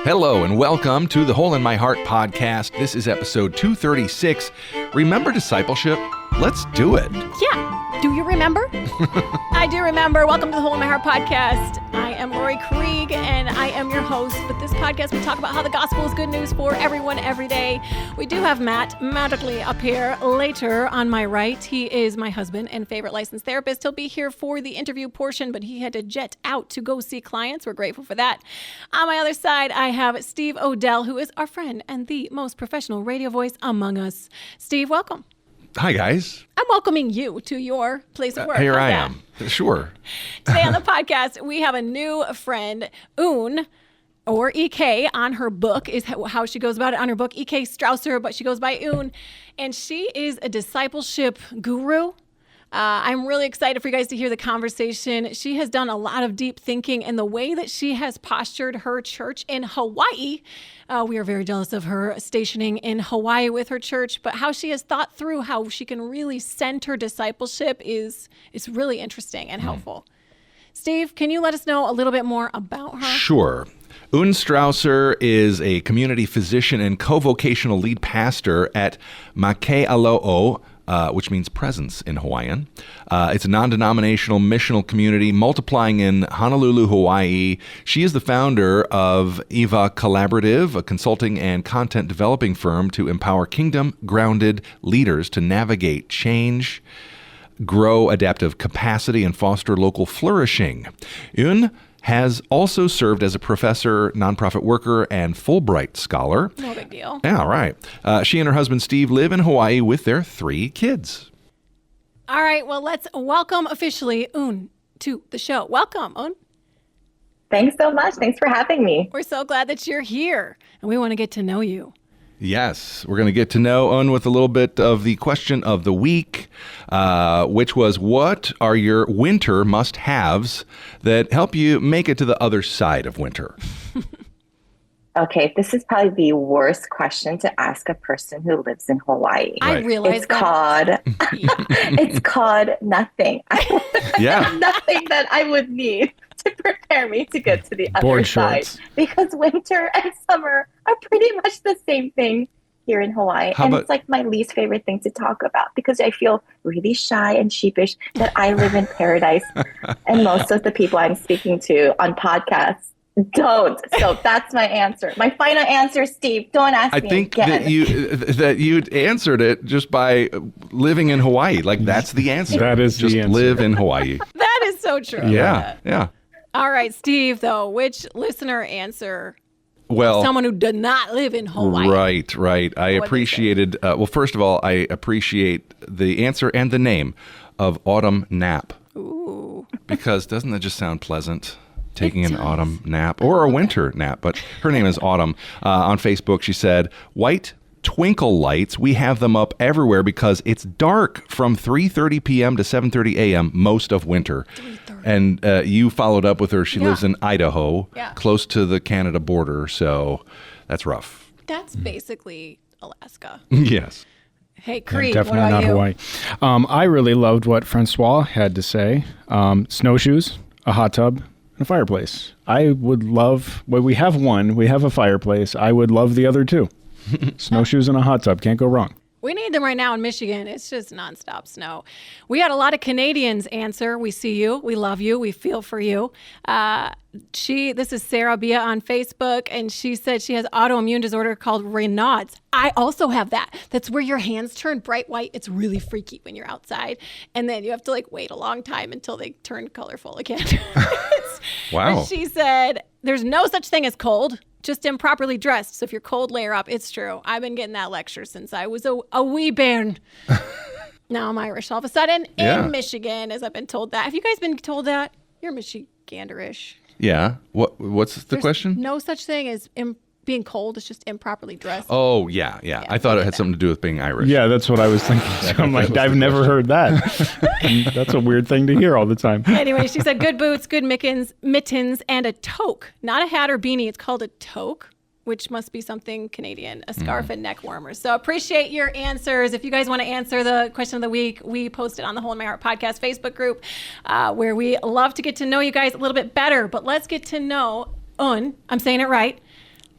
Hello and welcome to the Hole in My Heart podcast. This is episode 236. Remember discipleship? Let's do it. Yeah. Do you remember? I do remember. Welcome to the Hole in My Heart podcast. I am Lori Krieg and I am your host. With this podcast, we talk about how the gospel is good news for everyone every day. We do have Matt magically up here later on my right. He is my husband and favorite licensed therapist. He'll be here for the interview portion, but he had to jet out to go see clients. We're grateful for that. On my other side, I have Steve Odell, who is our friend and the most professional radio voice among us. Steve, welcome. Hi, guys. I'm welcoming you to your place of work. Here I am. Sure. Today on the podcast, we have a new friend, Un, or EK, on her book, is how she goes about it on her book, EK Strawser, but she goes by Un, and she is a discipleship guru. I'm really excited for you guys to hear the conversation. She has done a lot of deep thinking, and the way that she has postured her church in Hawaii, we are very jealous of her stationing in Hawaii with her church, but how she has thought through how she can really center discipleship is really interesting and helpful. Steve, can you let us know a little bit more about her? Sure. Un Strawser is a community physician and co-vocational lead pastor at Makealo'o, which means presence in Hawaiian. It's a non-denominational missional community multiplying in Honolulu, Hawaii. She is the founder of Eva Collaborative, a consulting and content developing firm to empower kingdom-grounded leaders to navigate change, grow adaptive capacity, and foster local flourishing. Un has also served as a professor, nonprofit worker, and Fulbright scholar. No big deal. Yeah, right. She and her husband, Steve, live in Hawaii with their 3 kids. All right, well, let's welcome officially Un to the show. Welcome, Un. Thanks so much. Thanks for having me. We're so glad that you're here, and we want to get to know you. Yes, we're going to get to know Un with a little bit of the question of the week, which was, what are your winter must-haves that help you make it to the other side of winter? Okay, this is probably the worst question to ask a person who lives in Hawaii. I realize it's called it's called nothing. Yeah. Nothing that I would need to prepare me to get to the other Board side. shorts. Because winter and summer are pretty much the same thing here in Hawaii. It's like my least favorite thing to talk about because I feel really shy and sheepish that I live in paradise. And most of the people I'm speaking to on podcasts don't. So that's my answer. My final answer, Steve. Don't ask me again. I think that you answered it just by living in Hawaii. Like, that's the answer. That is just the answer. live in Hawaii. That is so true. Yeah. All right, Steve, though, which listener answer? Well, someone who did not live in Hawaii. Right. I appreciated, well, first of all, I appreciate the answer and the name of Autumn Nap. Ooh. Because doesn't that just sound pleasant? Taking an autumn nap or a winter nap, but her name is Autumn. On Facebook, she said, white twinkle lights, we have them up everywhere because it's dark from 3:30 p.m. to 7:30 a.m. most of winter. And you followed up with her. She lives in Idaho, close to the Canada border, so that's rough. That's basically Alaska. Yes. Hey, Krieg, Definitely what about not you? Hawaii. I really loved what Francois had to say. Snowshoes, a hot tub, and a fireplace. I would love, well, we have one. We have a fireplace. I would love the other 2. Snowshoes and a hot tub. Can't go wrong. We need them right now in Michigan. It's just nonstop snow. We had a lot of Canadians answer. We see you. We love you. We feel for you. This is Sarah Bia on Facebook, and she said she has autoimmune disorder called Raynaud's. I also have that. That's where your hands turn bright white. It's really freaky when you're outside, and then you have to wait a long time until they turn colorful again. Wow. But she said there's no such thing as cold, just improperly dressed. So if you're cold, layer up. It's true. I've been getting that lecture since I was a wee bairn. Now I'm Irish all of a sudden in Michigan, as I've been told that. Have you guys been told that? You're Michiganderish. Yeah. What's the question? No such thing as being cold. It's just improperly dressed. Oh, yeah. I thought it had something to do with being Irish. Yeah, that's what I was thinking. So I'm like, I've never heard that. That's a weird thing to hear all the time. Anyway, she said good boots, good mittens, and a toque. Not a hat or beanie. It's called a toque, which must be something Canadian, a scarf and neck warmers. So appreciate your answers. If you guys want to answer the question of the week, we post it on the Hole in My Heart podcast Facebook group, where we love to get to know you guys a little bit better. But let's get to know Un. I'm saying it right.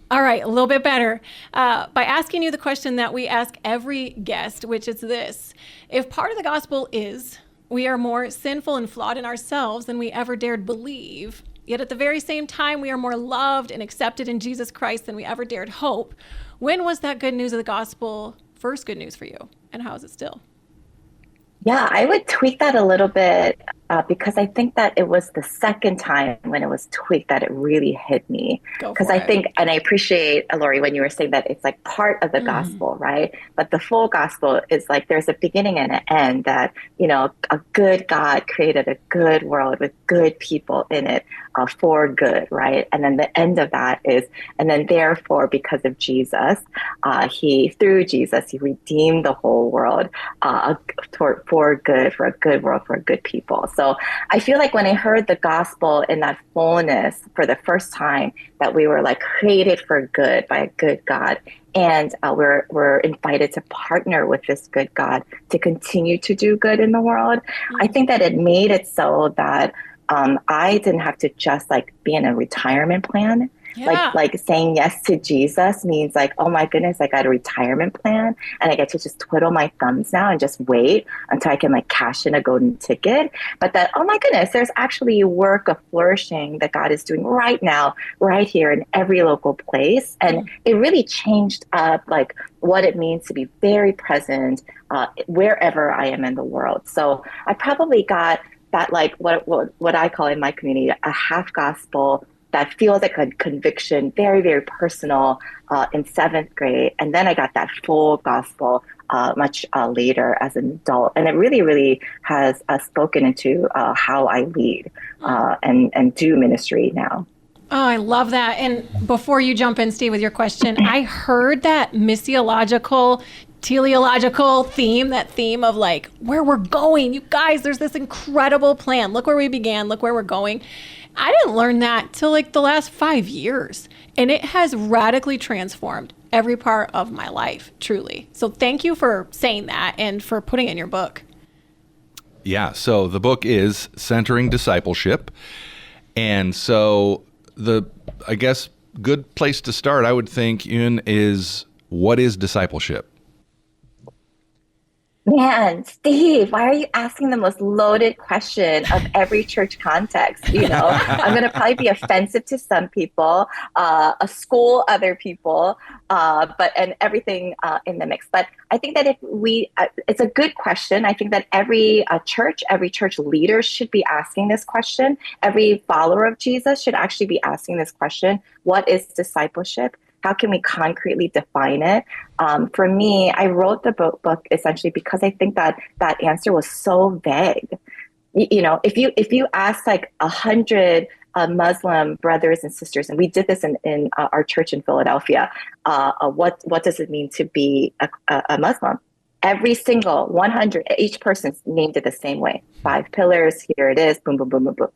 All right, a little bit better. By asking you the question that we ask every guest, which is this: if part of the gospel is we are more sinful and flawed in ourselves than we ever dared believe, yet at the very same time we are more loved and accepted in Jesus Christ than we ever dared hope, when was that good news of the gospel first good news for you, and how is it still? Yeah, I would tweak that a little bit because I think that it was the second time when it was tweaked that it really hit me. Because I think, and I appreciate, Lori, when you were saying that it's like part of the gospel, right? But the full gospel is like there's a beginning and an end, that, you know, a good God created a good world with good people in it for good, right? And then the end of that is, and then therefore, because of Jesus, through Jesus, he redeemed the whole world for good, for a good world, for good people. So I feel like when I heard the gospel in that fullness for the first time, that we were like created for good by a good God, and we're invited to partner with this good God to continue to do good in the world. I think that it made it so that I didn't have to just like be in a retirement plan. Yeah. Like saying yes to Jesus means like, oh my goodness, I got a retirement plan and I get to just twiddle my thumbs now and just wait until I can like cash in a golden ticket. But that, oh my goodness, there's actually work of flourishing that God is doing right now, right here in every local place. And it really changed up like what it means to be very present wherever I am in the world. So I probably got that, like what I call in my community, a half gospel that feels like a conviction, very, very personal in 7th grade. And then I got that full gospel much later as an adult. And it really, really has spoken into how I lead and do ministry now. Oh, I love that. And before you jump in, Steve, with your question, I heard that missiological, teleological theme, that theme of like where we're going. You guys, there's this incredible plan. Look where we began. Look where we're going. I didn't learn that till like the last 5 years, and it has radically transformed every part of my life, truly. So thank you for saying that and for putting it in your book. Yeah, so the book is Centering Discipleship. And so I guess, good place to start, I would think, Yoon, is what is discipleship? Man, Steve, why are you asking the most loaded question of every church context? You know, I'm going to probably be offensive to some people, school other people, and everything in the mix. But I think that it's a good question. I think that every church leader should be asking this question. Every follower of Jesus should actually be asking this question: what is discipleship? How can we concretely define it? For me, I wrote the book essentially because I think that answer was so vague. You know, if you ask like 100 Muslim brothers and sisters, and we did this in our church in Philadelphia, what does it mean to be a Muslim? Every single 100, each person named it the same way. 5 pillars, here it is, boom, boom, boom, boom, boom.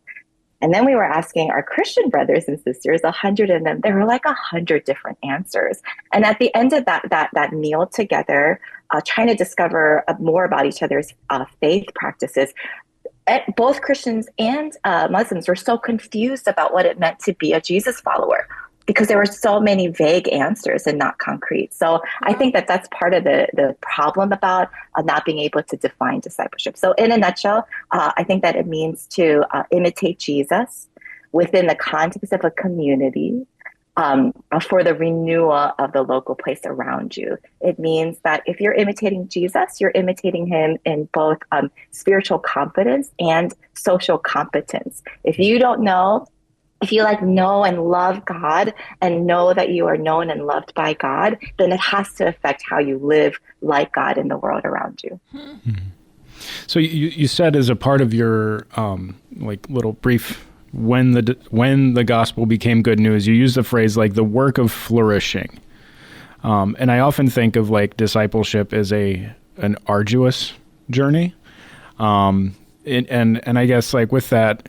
And then we were asking our Christian brothers and sisters, 100 of them, there were like 100 different answers. And at the end of that meal together, trying to discover more about each other's faith practices, both Christians and Muslims were so confused about what it meant to be a Jesus follower, because there were so many vague answers and not concrete. So I think that that's part of the problem about not being able to define discipleship. So in a nutshell, I think that it means to imitate Jesus within the context of a community for the renewal of the local place around you. It means that if you're imitating Jesus, you're imitating him in both spiritual competence and social competence. If you don't know, if you like know and love God and know that you are known and loved by God, then it has to affect how you live like God in the world around you. Mm-hmm. So you said as a part of your like little brief, when the gospel became good news, you used the phrase like the work of flourishing. And I often think of like discipleship as an arduous journey. And I guess like with that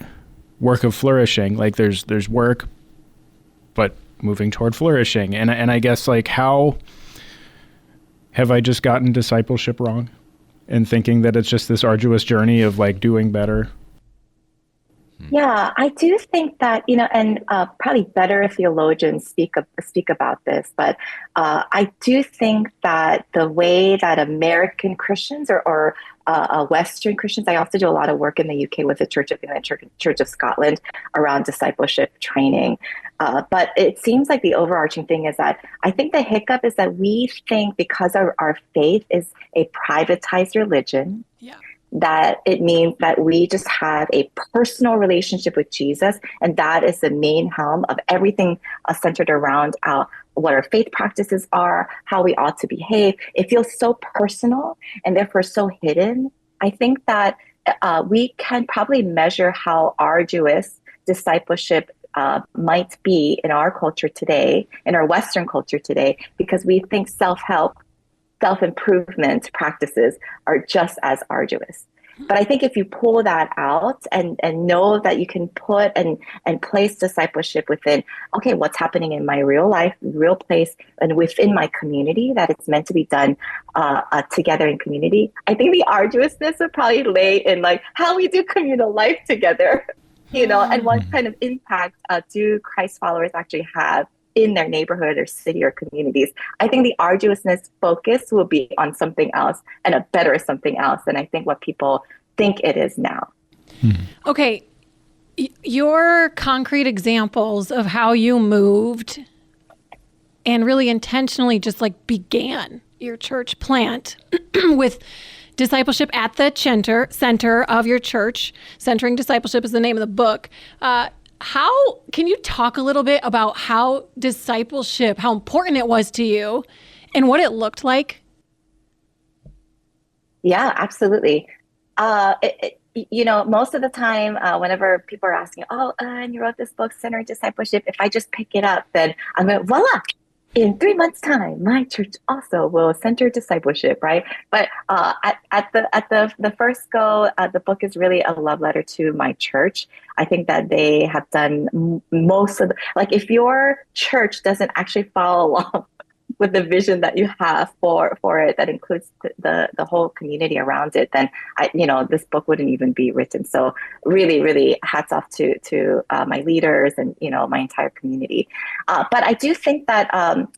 work of flourishing, like there's work, but moving toward flourishing. And I guess like, how have I just gotten discipleship wrong in thinking that it's just this arduous journey of like doing better? Yeah, I do think that, and probably better theologians speak about this, but I do think that the way that American Christians or Western Christians, I also do a lot of work in the UK with the Church of England, Church of Scotland around discipleship training. But it seems like the overarching thing is that I think the hiccup is that we think because our faith is a privatized religion, Yeah. that it means that we just have a personal relationship with Jesus, and that is the main helm of everything centered around what our faith practices are, how we ought to behave. It feels so personal and therefore so hidden. I think that we can probably measure how arduous discipleship might be in our culture today, in our Western culture today, because we think self-help, self-improvement practices are just as arduous. But I think if you pull that out and know that you can put and place discipleship within, okay, what's happening in my real life, real place, and within my community, that it's meant to be done together in community, I think the arduousness would probably lay in like how we do communal life together, and what kind of impact do Christ followers actually have in their neighborhood or city or communities. I think the arduousness focus will be on something else and a better something else than I think what people think it is now. Okay. Your concrete examples of how you moved and really intentionally just like began your church plant with discipleship at the center of your church. Centering Discipleship is the name of the book. How can you talk a little bit about how discipleship, how important it was to you and what it looked like? Yeah, absolutely. Most of the time, whenever people are asking, and you wrote this book, Centering Discipleship, if I just pick it up, then I'm going, voila, in 3 months' time, my church also will center discipleship, right? But at the first go, the book is really a love letter to my church. I think that they have done most of if your church doesn't actually follow along with the vision that you have for it, that includes the whole community around it, then this book wouldn't even be written. So really, really hats off to my leaders and my entire community. But I do think that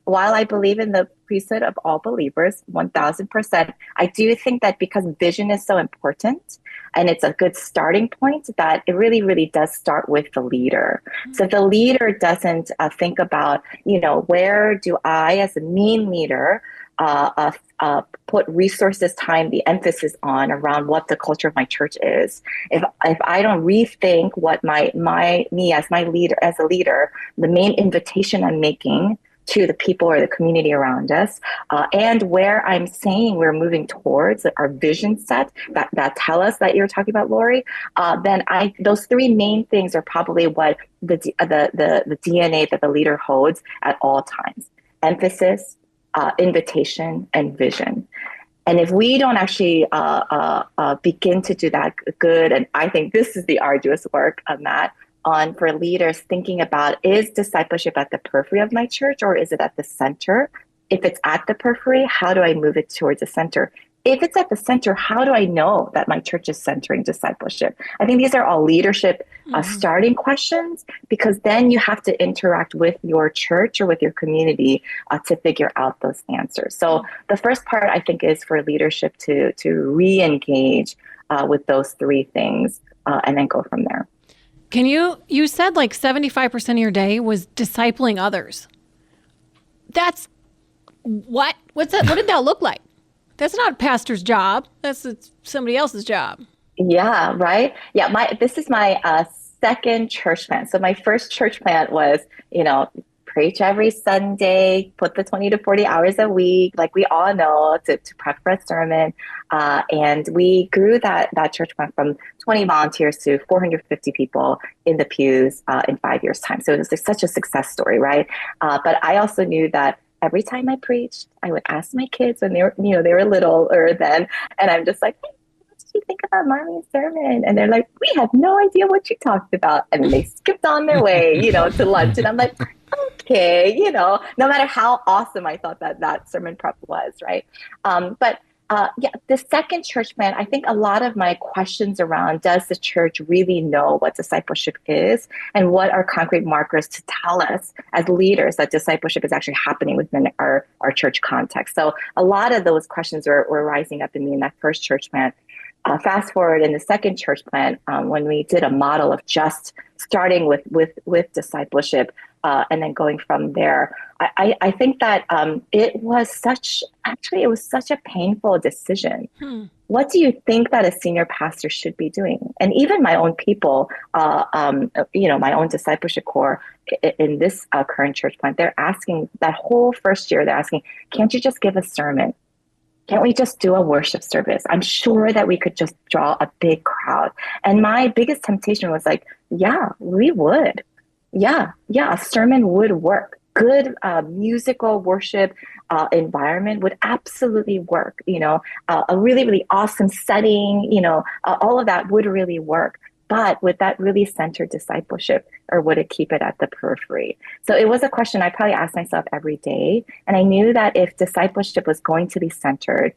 while I believe in the priesthood of all believers, 1000%, I do think that because vision is so important and it's a good starting point, that it really, really does start with the leader. So if the leader doesn't think about, where do I as a main leader put resources, time, the emphasis on around what the culture of my church is. If I don't rethink what me as a leader, the main invitation I'm making to the people or the community around us, and where I'm saying we're moving towards our vision set that tell us that you're talking about, Lori, then those three main things are probably what the DNA that the leader holds at all times: emphasis, invitation, and vision. And if we don't actually begin to do that good, and I think this is the arduous work on that, for leaders thinking about, is discipleship at the periphery of my church or is it at the center? If it's at the periphery, how do I move it towards the center? If it's at the center, how do I know that my church is centering discipleship? I think these are all leadership starting questions, because then you have to interact with your church or with your community to figure out those answers. So the first part, I think, is for leadership to re-engage with those three things and then go from there. You said like 75% of your day was discipling others. That's what's that? What did that look like? That's not a pastor's job. That's somebody else's job. Yeah, right. Yeah, this is my second church plant. So my first church plant was, preach every Sunday, put the 20 to 40 hours a week, like we all know, to prep for a sermon. And we grew that church plant from 20 volunteers to 450 people in the pews in 5 years' time. So it was such a success story, right? But I also knew that every time I preached, I would ask my kids when they were littler then, and I'm just like, hey, what did you think about Mommy's sermon? And they're like, we have no idea what you talked about. And then they skipped on their way, to lunch. And I'm like, okay, no matter how awesome I thought that sermon prep was, right? But Yeah, the second church plant, I think a lot of my questions around, does the church really know what discipleship is and what are concrete markers to tell us as leaders that discipleship is actually happening within our church context? So a lot of those questions were rising up in me in that first church plant. Fast forward in the second church plant, when we did a model of just starting with discipleship and then going from there, I think that it was such a painful decision. What do you think that a senior pastor should be doing? And even my own people, my own discipleship core in this current church plant, they're asking that whole first year, they're asking, can't you just give a sermon? Can't we just do a worship service? I'm sure that we could just draw a big crowd. And my biggest temptation was like, yeah, we would. Yeah, a sermon would work. Good musical worship environment would absolutely work. A really, really awesome setting, all of that would really work. But would that really center discipleship, or would it keep it at the periphery? So it was a question I probably asked myself every day. And I knew that if discipleship was going to be centered,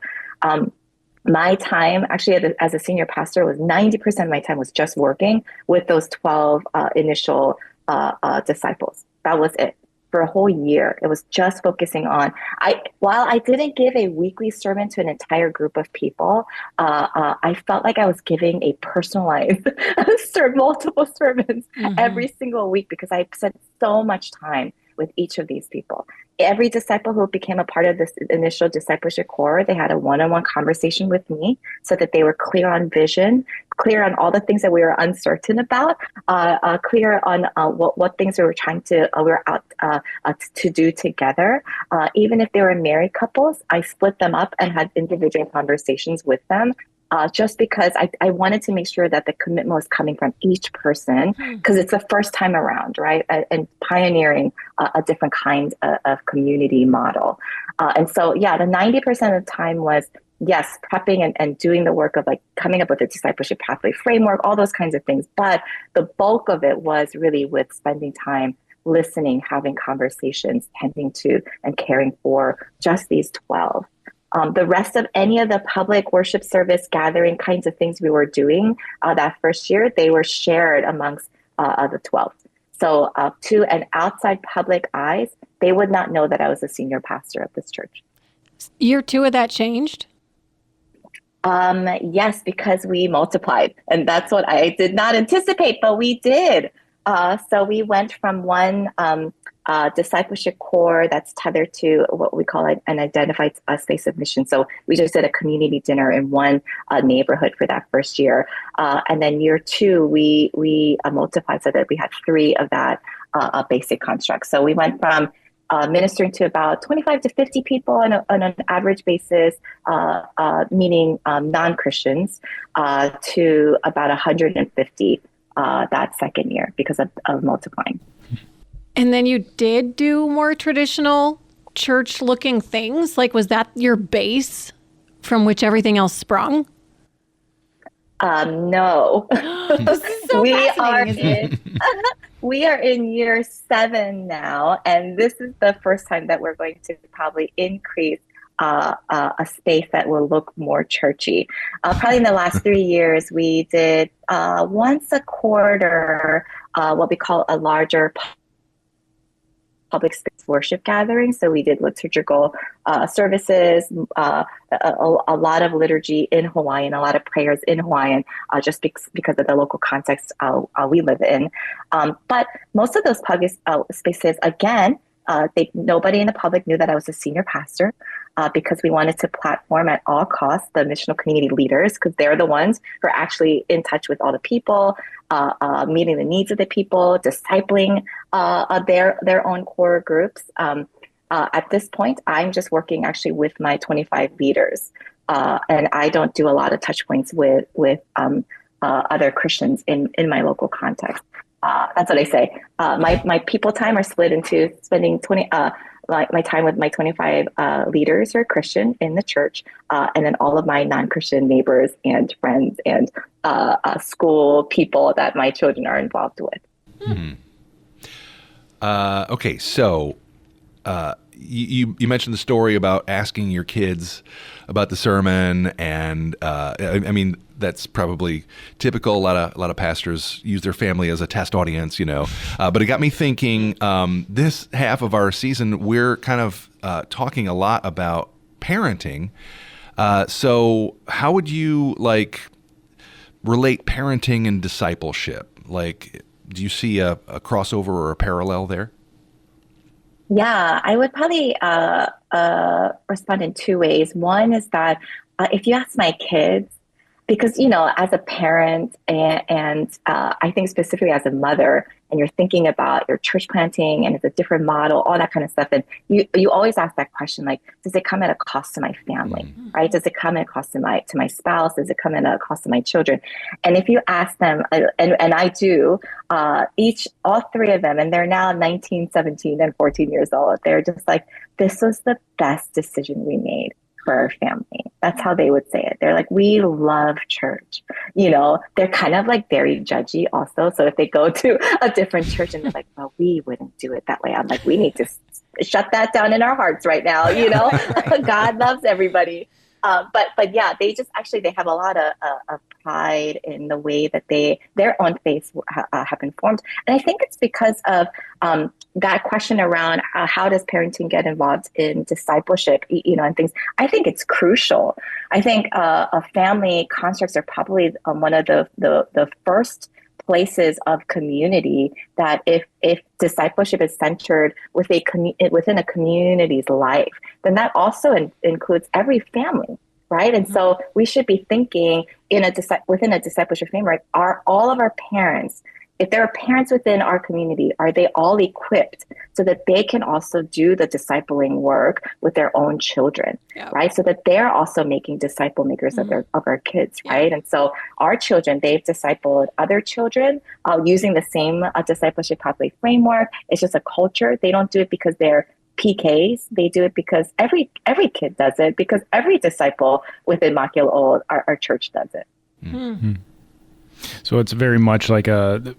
my time actually as a senior pastor was 90% of my time was just working with those 12 initial disciples. That was it. For a whole year, it was just focusing on, while I didn't give a weekly sermon to an entire group of people, I felt like I was giving a personalized multiple sermons every single week, because I spent so much time with each of these people. Every disciple who became a part of this initial discipleship core, they had a one-on-one conversation with me so that they were clear on vision, clear on all the things that we were uncertain about, clear on what things we were trying to, to do together. Even if they were married couples, I split them up and had individual conversations with them. Just because I wanted to make sure that the commitment was coming from each person, because it's the first time around, right? And pioneering a different kind of community model. And so, yeah, the 90% of the time was, yes, prepping and doing the work of like coming up with a discipleship pathway framework, all those kinds of things. But the bulk of it was really with spending time listening, having conversations, tending to and caring for just these 12. The rest of any of the public worship service gathering kinds of things we were doing that first year, they were shared amongst the 12. So to an outside public eyes, they would not know that I was a senior pastor of this church. Year 2 of that changed? Yes, because we multiplied. And that's what I did not anticipate, but we did. So we went from one discipleship core that's tethered to what we call an identified space of mission. So we just did a community dinner in one neighborhood for that first year. And then year 2, we multiplied so that we had 3 of that basic construct. So we went from ministering to about 25 to 50 people on an average basis, meaning non-Christians, to about 150 that second year because of multiplying. And then you did do more traditional church-looking things? Like, was that your base from which everything else sprung? No. This is so fascinating. We are in year 7 now, and this is the first time that we're going to probably increase a space that will look more churchy. Probably in the last 3 years, we did once a quarter what we call a larger public space worship gathering. So we did liturgical services, a lot of liturgy in Hawaiian, a lot of prayers in Hawaiian, just because of the local context we live in. But most of those public spaces, again, nobody in the public knew that I was a senior pastor. Because we wanted to platform at all costs the missional community leaders, because they're the ones who are actually in touch with all the people, meeting the needs of the people, discipling their own core groups. At this point, I'm just working actually with my 25 leaders, and I don't do a lot of touch points with other Christians in my local context. That's what I say. My people time are split into spending my time with my 25 leaders who are Christian in the church, and then all of my non-Christian neighbors and friends and school people that my children are involved with. Mm-hmm. Okay, so you mentioned the story about asking your kids about the sermon, and I mean that's probably typical. A lot of pastors use their family as a test audience, But it got me thinking. This half of our season, we're kind of talking a lot about parenting. So how would you relate parenting and discipleship? Do you see a crossover or a parallel there? Yeah, I would probably respond in two ways. One is that if you ask my kids, because, as a parent and I think specifically as a mother, and you're thinking about your church planting and it's a different model, all that kind of stuff. And you always ask that question, does it come at a cost to my family, right? Does it come at a cost to my spouse? Does it come at a cost to my children? And if you ask them, and I do, all three of them, and they're now 19, 17, and 14 years old, they're just this was the best decision we made for our family. That's how they would say it. They're we love church. They're kind of very judgy also. So if they go to a different church and they're well, we wouldn't do it that way. I'm we need to shut that down in our hearts right now. Right. God loves everybody. But yeah, they have a lot of pride in the way that their own faiths have been formed. And I think it's because of that question around how does parenting get involved in discipleship, and things. I think it's crucial. I think family constructs are probably one of the first places of community that if discipleship is centered within a community's life, then that also includes every family, right? And so we should be thinking within a discipleship framework, are all of our parents, if there are parents within our community, are they all equipped so that they can also do the discipling work with their own children, right? So that they're also making disciple makers of our kids, right? And so our children, they've discipled other children using the same discipleship pathway framework. It's just a culture. They don't do it because they're PKs. They do it because every kid does it, because every disciple within Makelo, our church, does it. Mm-hmm. So it's very much like a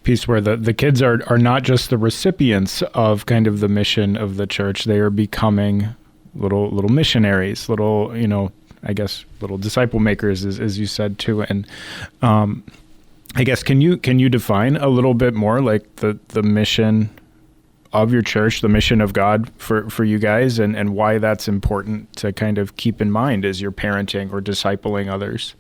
piece where the kids are not just the recipients of kind of the mission of the church. They are becoming little missionaries, little disciple makers, as you said too. And I guess can you define a little bit more the mission of your church, the mission of God for you guys, and why that's important to kind of keep in mind as you're parenting or discipling others?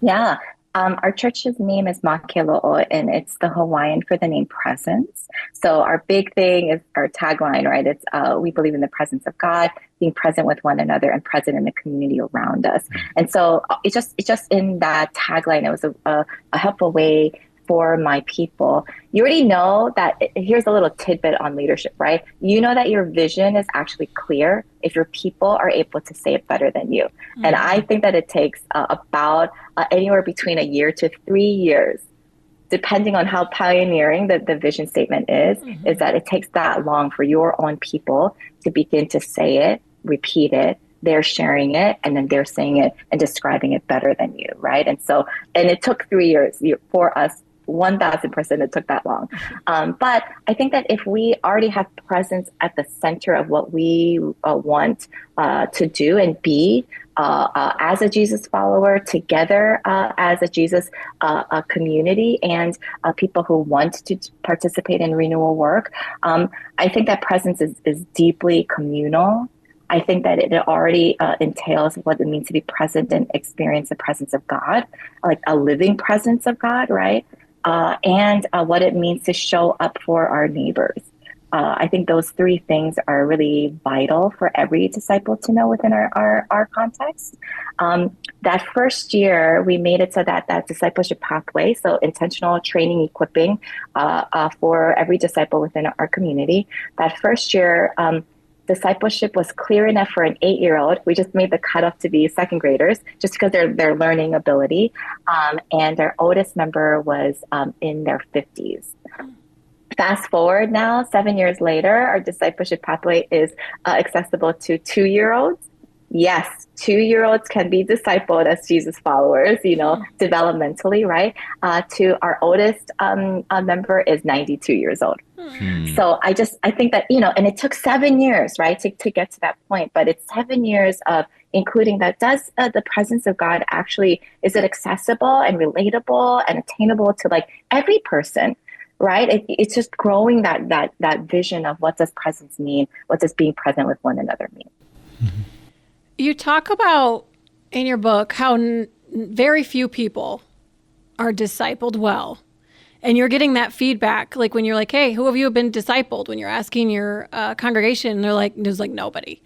Yeah. Our church's name is Makelo, and it's the Hawaiian for the name presence. So our big thing is our tagline, right? It's we believe in the presence of God, being present with one another and present in the community around us. And so it's just in that tagline, it was a helpful way for my people. You already know that. Here's a little tidbit on leadership, right? You know that your vision is actually clear if your people are able to say it better than you. Mm-hmm. And I think that it takes about anywhere between a year to 3 years, depending on how pioneering the vision statement is that it takes that long for your own people to begin to say it, repeat it, they're sharing it, and then they're saying it and describing it better than you, right? And it took 3 years for us. 1,000% it took that long. But I think that if we already have presence at the center of what we want to do and be as a Jesus follower, together as a Jesus community, and people who want to participate in renewal work, I think that presence is deeply communal. I think that it already entails what it means to be present and experience the presence of God, like a living presence of God, right? And what it means to show up for our neighbors. I think those three things are really vital for every disciple to know within our context. That first year, we made it so that discipleship pathway, so intentional training, equipping for every disciple within our community, that first year, discipleship was clear enough for an 8-year-old. We just made the cutoff to be second graders just because their learning ability. And our oldest member was in their 50s. Fast forward now, 7 years later, our discipleship pathway is accessible to 2-year-olds. Yes, 2-year-olds can be discipled as Jesus followers, developmentally, right? To our oldest member is 92 years old. So I think that, and it took 7 years, right, to get to that point, but it's 7 years of including that. Does the presence of God actually, is it accessible and relatable and attainable to like every person, right? It's just growing that vision of what does presence mean? What does being present with one another mean? Mm-hmm. You talk about in your book how very few people are discipled well. And you're getting that feedback, like when you're like, hey, who of you have been discipled? When you're asking your congregation, there's like nobody.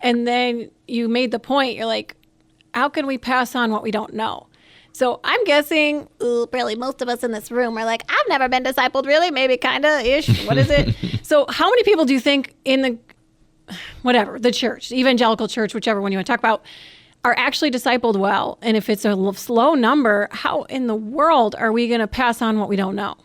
And then you made the point, you're like, how can we pass on what we don't know? So I'm guessing, probably most of us in this room are like, I've never been discipled, really, maybe kind of ish. What is it? So how many people do you think in the church, evangelical church, whichever one you want to talk about, are actually discipled well? And if it's a slow number, how in the world are we going to pass on what we don't know?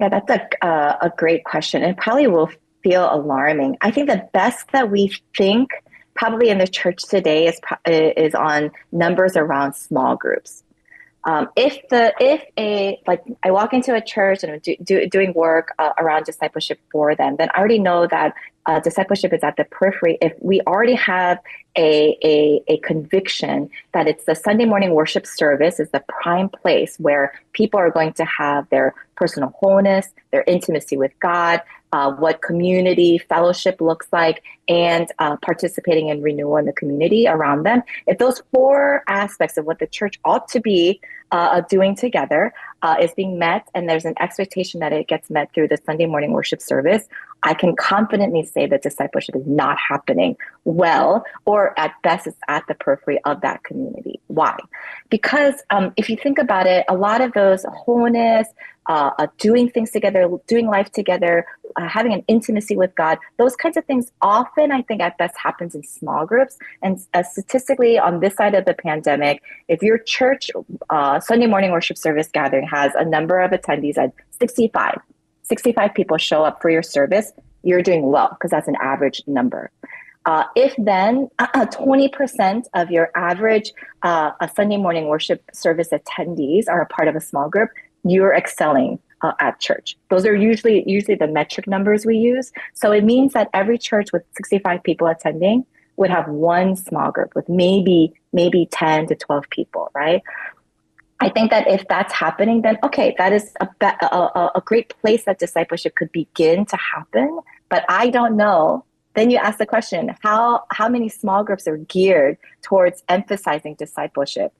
Yeah, that's a great question, and probably will feel alarming. I think the best that we think probably in the church today is on numbers around small groups. If I walk into a church and I'm doing work around discipleship for them, then I already know that discipleship is at the periphery. If we already have a conviction that it's the Sunday morning worship service is the prime place where people are going to have their personal wholeness, their intimacy with God, what community fellowship looks like, and participating in renewal in the community around them. If those 4 aspects of what the church ought to be doing together is being met, and there's an expectation that it gets met through the Sunday morning worship service, I can confidently say that discipleship is not happening well, or at best it's at the periphery of that community. Why? Because if you think about it, a lot of those wholeness, doing things together, doing life together, having an intimacy with God, those kinds of things often, I think, at best happens in small groups. And statistically, on this side of the pandemic, if your church Sunday morning worship service gathering has a number of attendees at 65 people show up for your service, you're doing well, because that's an average number. If then 20% of your average a Sunday morning worship service attendees are a part of a small group, you're excelling at church. Those are usually the metric numbers we use. So it means that every church with 65 people attending would have one small group with maybe 10 to 12 people, right? I think that if that's happening, then okay, that is a great place that discipleship could begin to happen. But I don't know. Then you ask the question, how many small groups are geared towards emphasizing discipleship,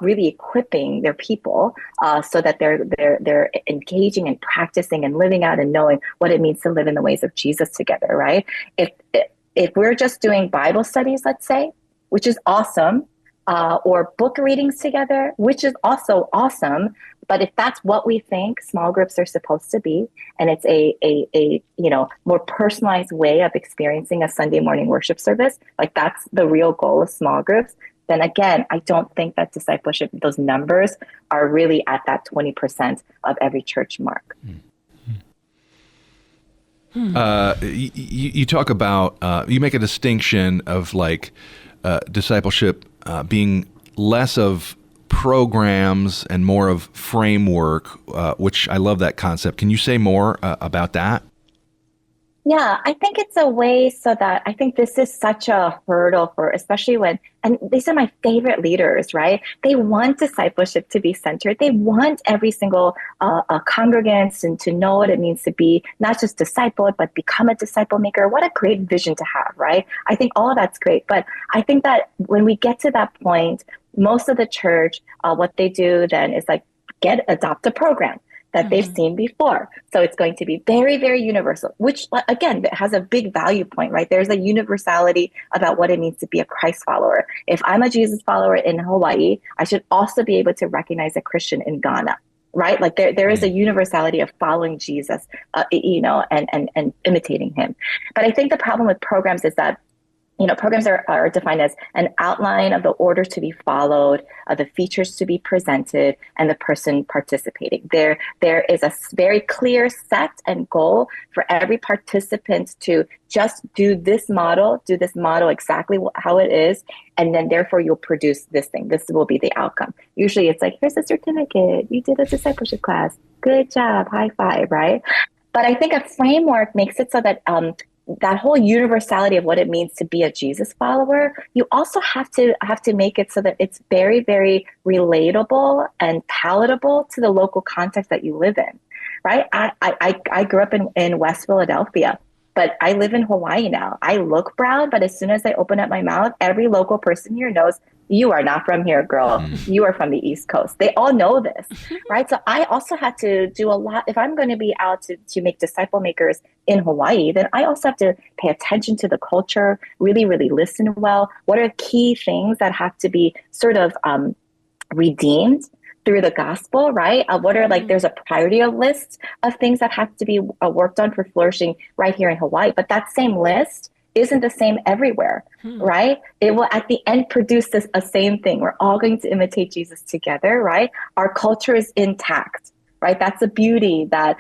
really equipping their people so that they're engaging and practicing and living out and knowing what it means to live in the ways of Jesus together, right? If we're just doing Bible studies, let's say, which is awesome, or book readings together, which is also awesome. But if that's what we think small groups are supposed to be, and it's a more personalized way of experiencing a Sunday morning worship service, like that's the real goal of small groups, then again, I don't think that discipleship, those numbers are really at that 20% of every church mark. You talk about, you make a distinction of like discipleship being less of programs and more of framework, which I love that concept. Can you say more about that? Yeah, I think it's a way so that I think this is such a hurdle for, especially when, and these are my favorite leaders, right? They want discipleship to be centered. They want every single congregant and to know what it means to be not just discipled, but become a disciple maker. What a great vision to have, right? I think all of that's great. But I think that when we get to that point, most of the church, what they do then is like adopt a program that they've seen before. So it's going to be very, very universal, which again, has a big value point, right? There's a universality about what it means to be a Christ follower. If I'm a Jesus follower in Hawaii, I should also be able to recognize a Christian in Ghana, right? Like there is a universality of following Jesus, and imitating him. But I think the problem with programs is that programs are defined as an outline of the order to be followed, the features to be presented, and the person participating. There is a very clear set and goal for every participant to just do this model exactly how it is, and then therefore you'll produce this thing. This will be the outcome. Usually it's like, here's a certificate. You did a discipleship class. Good job. High five, right? But I think a framework makes it so that that whole universality of what it means to be a Jesus follower, you also have to make it so that it's very, very relatable and palatable to the local context that you live in, right? I grew up in West Philadelphia, but I live in Hawaii now. I look brown, but as soon as I open up my mouth, every local person here knows, you are not from here, girl. You are from the East Coast. They all know this, right? So I also had to do a lot. If I'm going to be out to make disciple makers in Hawaii, then I also have to pay attention to the culture, really, really listen well. What are key things that have to be sort of redeemed through the gospel, right? What are there's a priority list of things that have to be worked on for flourishing right here in Hawaii. But that same list isn't the same everywhere, right? It will at the end produce a same thing. We're all going to imitate Jesus together, right? Our culture is intact, right? That's the beauty that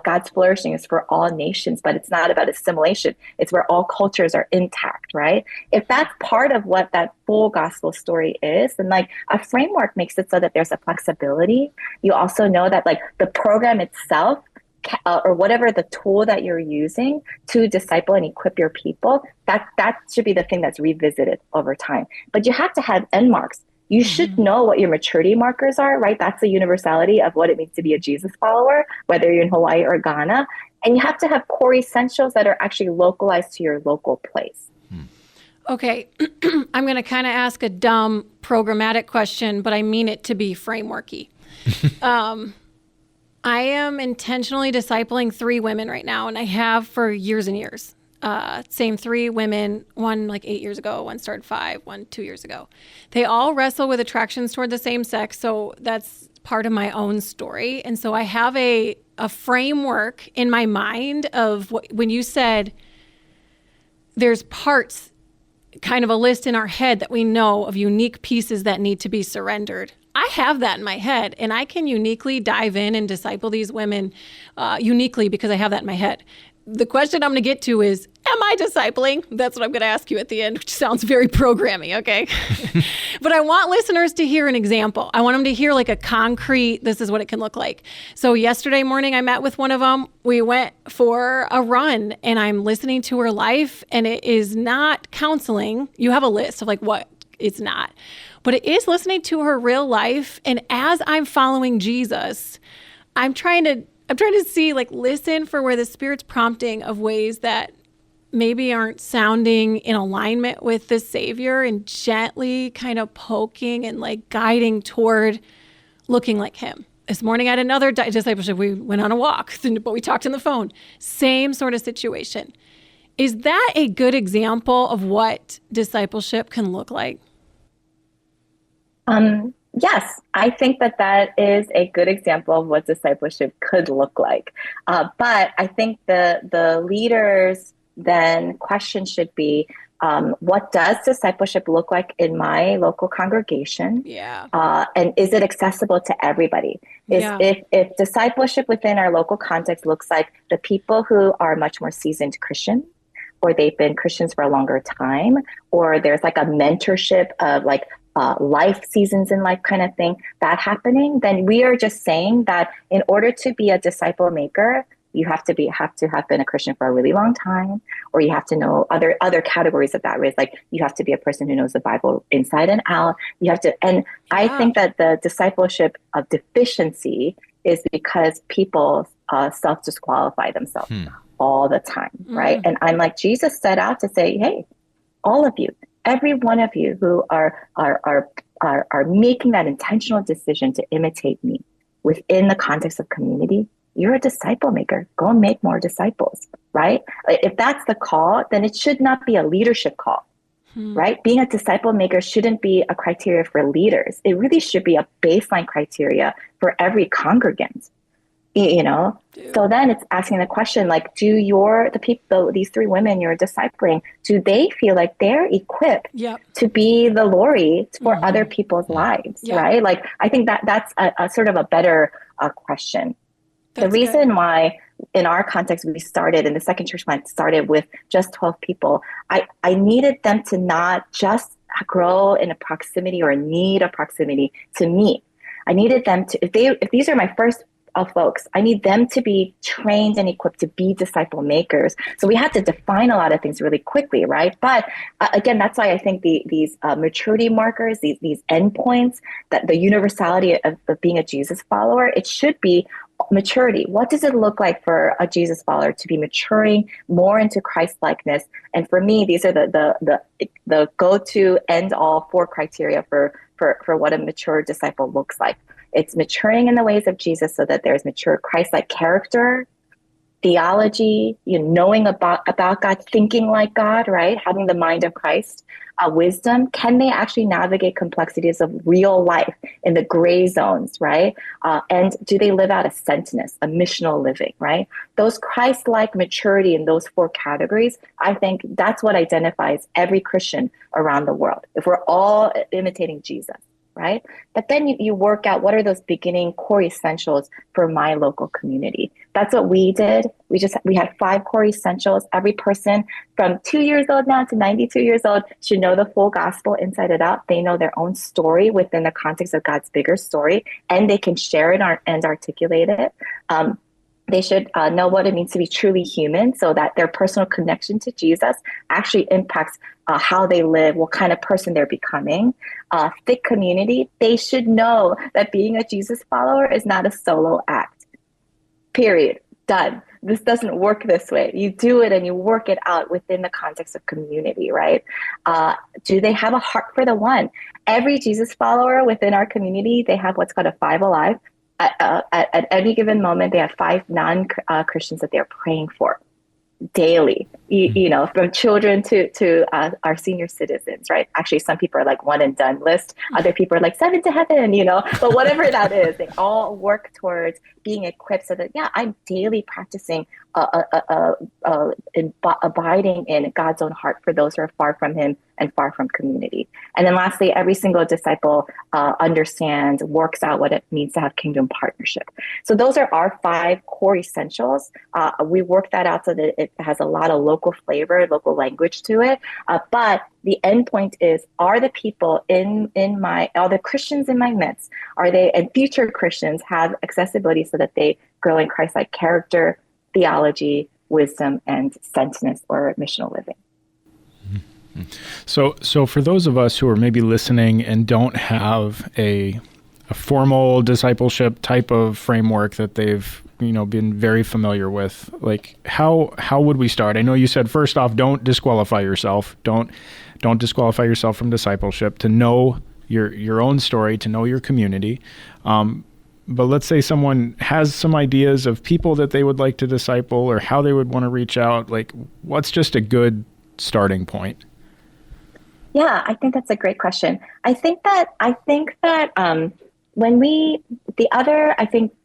God's flourishing is for all nations, but it's not about assimilation. It's where all cultures are intact, right? If that's part of what that full gospel story is, then a framework makes it so that there's a flexibility. You also know that the program itself, or whatever the tool that you're using to disciple and equip your people, that should be the thing that's revisited over time. But you have to have end marks. You should know what your maturity markers are, right? That's the universality of what it means to be a Jesus follower, whether you're in Hawaii or Ghana. And you have to have core essentials that are actually localized to your local place. Okay, I'm going to kind of ask a dumb programmatic question, but I mean it to be frameworky. I am intentionally discipling 3 women right now, and I have for years and years. Same 3 women, one 8 years ago, one started 5, one 2 years ago. They all wrestle with attractions toward the same sex, so that's part of my own story. And so I have a framework in my mind of when you said there's parts, kind of a list in our head that we know of unique pieces that need to be surrendered. I have that in my head, and I can uniquely dive in and disciple these women uniquely because I have that in my head. The question I'm going to get to is, am I discipling? That's what I'm going to ask you at the end, which sounds very programming, okay? But I want listeners to hear an example. I want them to hear a concrete, this is what it can look like. So yesterday morning, I met with one of them. We went for a run, and I'm listening to her life, and it is not counseling. You have a list of what it's not. But it is listening to her real life. And as I'm following Jesus, I'm trying to see, listen for where the Spirit's prompting of ways that maybe aren't sounding in alignment with the Savior, and gently kind of poking and guiding toward looking like Him. This morning I had another discipleship. We went on a walk, but we talked on the phone. Same sort of situation. Is that a good example of what discipleship can look like? Yes, I think that is a good example of what discipleship could look like. But I think the leaders then question should be, what does discipleship look like in my local congregation? Yeah. And is it accessible to everybody? If discipleship within our local context looks like the people who are much more seasoned Christians, or they've been Christians for a longer time, or there's a mentorship of life seasons in life kind of thing that happening, then we are just saying that in order to be a disciple maker, you have to have been a Christian for a really long time, or you have to know other categories of that. Where it's you have to be a person who knows the Bible inside and out. You have to, and I think that the discipleship of deficiency is because people self-disqualify themselves all the time, right? And I'm Jesus set out to say, hey, all of you, every one of you who are making that intentional decision to imitate me within the context of community, you're a disciple maker. Go and make more disciples, right? If that's the call, then it should not be a leadership call, right? Being a disciple maker shouldn't be a criteria for leaders. It really should be a baseline criteria for every congregant. you know. So then it's asking the question, like, do the people, these three women you're discipling, do they feel like they're equipped to be the Lori for other people's lives, right? Like, I think that's a sort of a better question. The reason why in our context we started, in the second church plant, started with just 12 people, I needed them to not just grow in a proximity or need a proximity to me. I needed them to, if these are my first folks, I need them to be trained and equipped to be disciple makers. So we had to define a lot of things really quickly, right? But again, that's why I think these maturity markers, these endpoints, that the universality of being a Jesus follower, it should be maturity. What does it look like for a Jesus follower to be maturing more into Christ-likeness? And for me, these are the go-to end-all 4 criteria for what a mature disciple looks like. It's maturing in the ways of Jesus so that there's mature Christ-like character, theology, knowing about God, thinking like God, right? Having the mind of Christ, wisdom. Can they actually navigate complexities of real life in the gray zones, right? And do they live out a sentness, a missional living, right? Those Christ-like maturity in those 4 categories, I think that's what identifies every Christian around the world. If we're all imitating Jesus, right? But then you work out what are those beginning core essentials for my local community. That's what we did. We had 5 core essentials. Every person from 2 years old now to 92 years old should know the full gospel inside and out. They know their own story within the context of God's bigger story, and they can share it and articulate it. They should know what it means to be truly human, so that their personal connection to Jesus actually impacts how they live, what kind of person they're becoming. Thick community, they should know that being a Jesus follower is not a solo act. Period. Done. This doesn't work this way. You do it and you work it out within the context of community, right? Do they have a heart for the one? Every Jesus follower within our community, they have what's called a 5 Alive. At any given moment, they have 5 non-Christians that they're praying for daily, from children to our senior citizens, right? Actually, some people are like 1 and done list. Other people are like 7 to heaven, but whatever that is, they all work towards being equipped so that, I'm daily practicing abiding in God's own heart for those who are far from him and far from community. And then lastly, every single disciple understands, works out what it means to have kingdom partnership. So those are our 5 core essentials. We work that out so that it has a lot of local flavor, local language to it. But the end point is, are the people are the Christians in my midst, and future Christians have accessibility so that they grow in Christ-like character, theology, wisdom, and sentness or missional living. So for those of us who are maybe listening and don't have a formal discipleship type of framework that they've been very familiar with, like how would we start? I know you said first off, don't disqualify yourself. Don't disqualify yourself from discipleship, to know your own story, to know your community. But let's say someone has some ideas of people that they would like to disciple or how they would want to reach out. Like, what's just a good starting point? Yeah, I think that's a great question. I think that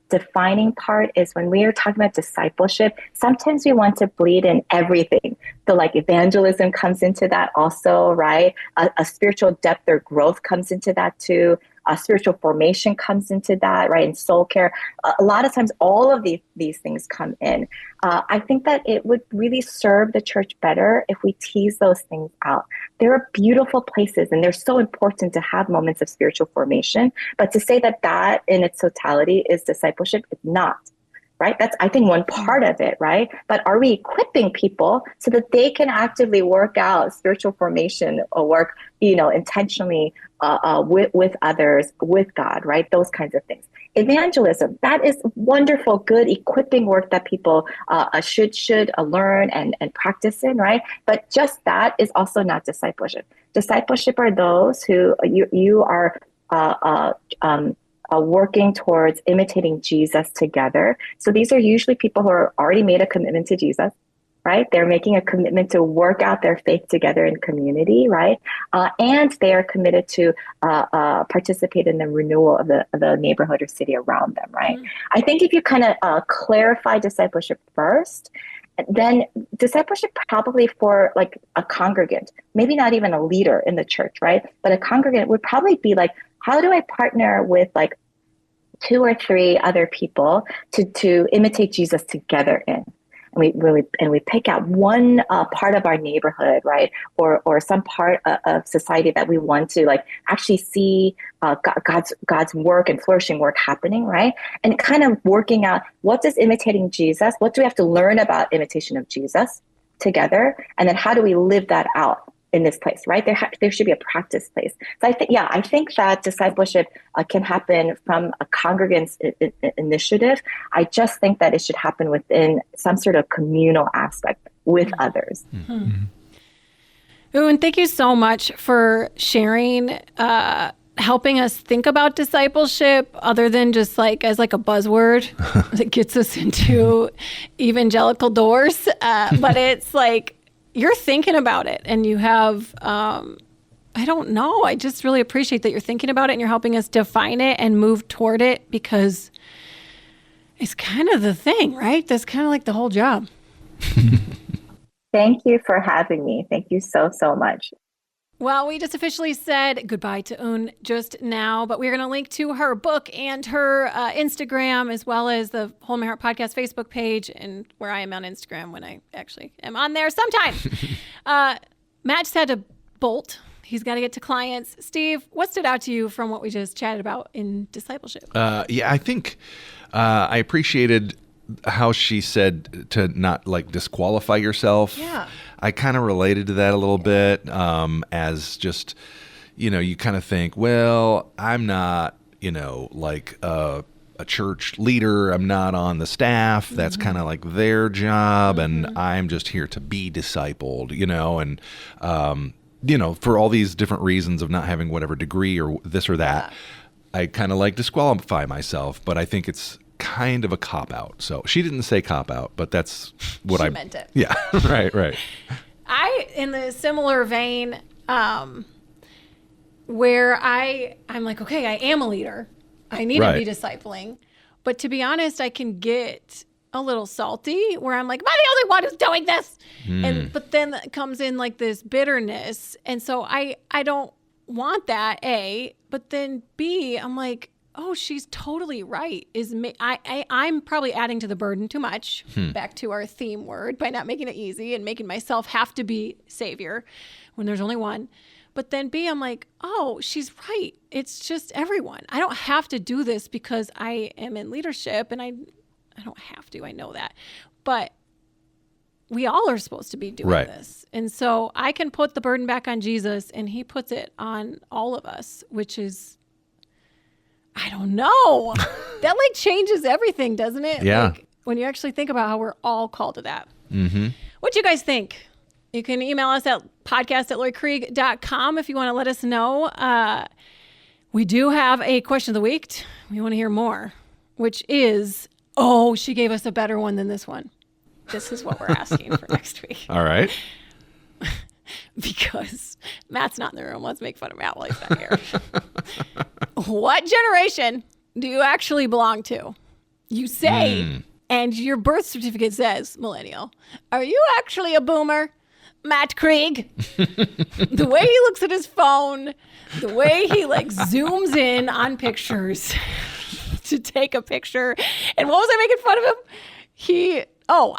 defining part is when we are talking about discipleship, sometimes we want to bleed in everything. So like evangelism comes into that also, right? A spiritual depth or growth comes into that too. Spiritual formation comes into that, right? And soul care. A lot of times all of these things come in. I think that it would really serve the church better if we tease those things out. There are beautiful places and they're so important to have moments of spiritual formation, but to say that in its totality is discipleship is not. Right? That's, I think, one part of it, right? But are we equipping people so that they can actively work out spiritual formation or work, intentionally with others, with God, right? Those kinds of things. Evangelism, that is wonderful, good equipping work that people should learn and practice in, right? But just that is also not discipleship. Discipleship are those who you are working towards imitating Jesus together. So these are usually people who are already made a commitment to Jesus, right? They're making a commitment to work out their faith together in community, right? And they are committed to participate in the renewal of the neighborhood or city around them, right? I think if you kind of clarify discipleship first, then discipleship probably for like a congregant, maybe not even a leader in the church, right? But a congregant would probably be like, how do I partner with like 2 or 3 other people to imitate Jesus together in? And we pick out one part of our neighborhood, right, or some part of society that we want to like actually see God's work and flourishing work happening, right? And kind of working out, what does imitating Jesus? What do we have to learn about imitation of Jesus together? And then how do we live that out in this place, right? There should be a practice place. So I think that discipleship can happen from a congregant's initiative. I just think that it should happen within some sort of communal aspect with others. Ooh, and thank you so much for sharing, helping us think about discipleship other than just like as like a buzzword that gets us into evangelical doors. But it's like, you're thinking about it and you have, I don't know. I just really appreciate that you're thinking about it and you're helping us define it and move toward it, because it's kind of the thing, right? That's kind of like the whole job. Thank you for having me. Thank you so, so much. Well, we just officially said goodbye to Un just now, but we're going to link to her book and her Instagram, as well as the Hold My Heart Podcast Facebook page, and where I am on Instagram when I actually am on there sometimes. Matt just had to bolt. He's got to get to clients. Steve, what stood out to you from what we just chatted about in discipleship? Yeah, I think I appreciated how she said to not like disqualify yourself. Yeah. I kind of related to that a little bit, as just, you kind of think, well, I'm not, like a church leader. I'm not on the staff. That's kind of like their job. And I'm just here to be discipled, and, for all these different reasons of not having whatever degree or this or that, I kind of like disqualify myself, but I think it's kind of a cop-out. So she didn't say cop-out, but that's what she meant it. Yeah, right. I, in the similar vein, where I'm like, okay, I am a leader. I need to be discipling. But to be honest, I can get a little salty where I'm like, am I the only one who's doing this? But then it comes in like this bitterness. And so I don't want that, A. But then B, I'm like, oh, she's totally right. I'm probably adding to the burden too much, back to our theme word, by not making it easy and making myself have to be savior when there's only one. But then B, I'm like, oh, she's right. It's just everyone. I don't have to do this because I am in leadership, and I don't have to. I know that. But we all are supposed to be doing this. And so I can put the burden back on Jesus, and he puts it on all of us, which is, I don't know. That like changes everything, doesn't it? Yeah. Like, when you actually think about how we're all called to that. What do you guys think? You can email us at podcast@lorikrieg.com if you want to let us know. We do have a question of the week. We want to hear more, which is, she gave us a better one than this one. This is what we're asking for next week. All right. Because Matt's not in the room. Let's make fun of Matt while he's not here. What generation do you actually belong to? You say, and your birth certificate says millennial. Are you actually a boomer? Matt Krieg. The way he looks at his phone, the way he like zooms in on pictures to take a picture. And what was I making fun of him?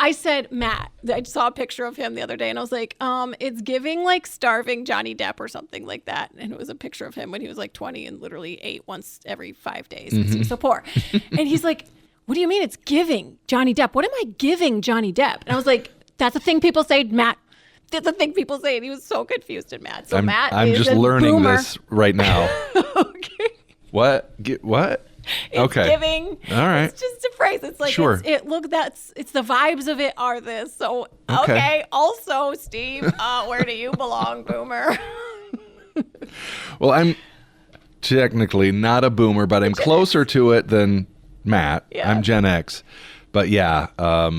I said, Matt, I saw a picture of him the other day and I was like, it's giving like starving Johnny Depp or something like that. And it was a picture of him when he was like 20 and literally ate once every 5 days because he was so poor. And he's like, what do you mean it's giving Johnny Depp? What am I giving Johnny Depp? And I was like, that's a thing people say, Matt. That's a thing people say. And he was so confused and mad. So I'm just learning boomer. This right now. Okay. What? What? It's giving. All right. It's just a phrase. It's like, sure. It's the vibes of it are this. So, okay. Also, Steve, where do you belong, boomer? Well, I'm technically not a boomer, but I'm closer to it than Matt. Yeah. I'm Gen X. But yeah,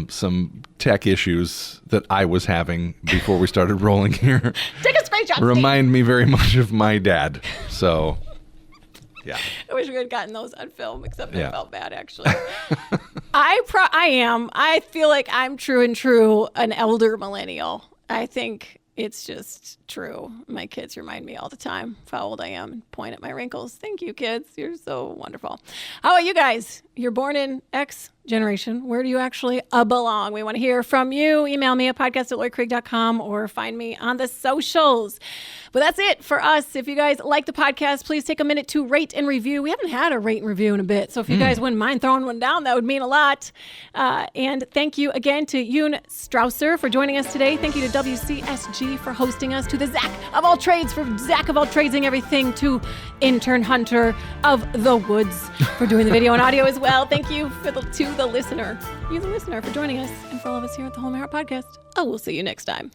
some tech issues that I was having before we started rolling here Take a screenshot. remind me very much of my dad. So, yeah. I wish we had gotten those on film, except I Yeah. felt bad, actually. I feel like I'm true and true an elder millennial. I think it's just true. My kids remind me all the time of how old I am and point at my wrinkles. Thank you, kids. You're so wonderful. How about you guys? You're born in X generation. Where do you actually belong? We want to hear from you. Email me at podcast@lloydcraig.com or find me on the socials. But that's it for us. If you guys like the podcast, please take a minute to rate and review. We haven't had a rate and review in a bit. So if you guys wouldn't mind throwing one down, that would mean a lot. And thank you again to Yoon Strawser for joining us today. Thank you to WCSG for hosting us, to the Zach of all trades for Zach of all tradesing everything, to intern Hunter of the Woods for doing the video and audio as well. Thank you to the listener, you the listener, for joining us, and for all of us here at the Whole Merit Podcast. Oh, we'll see you next time.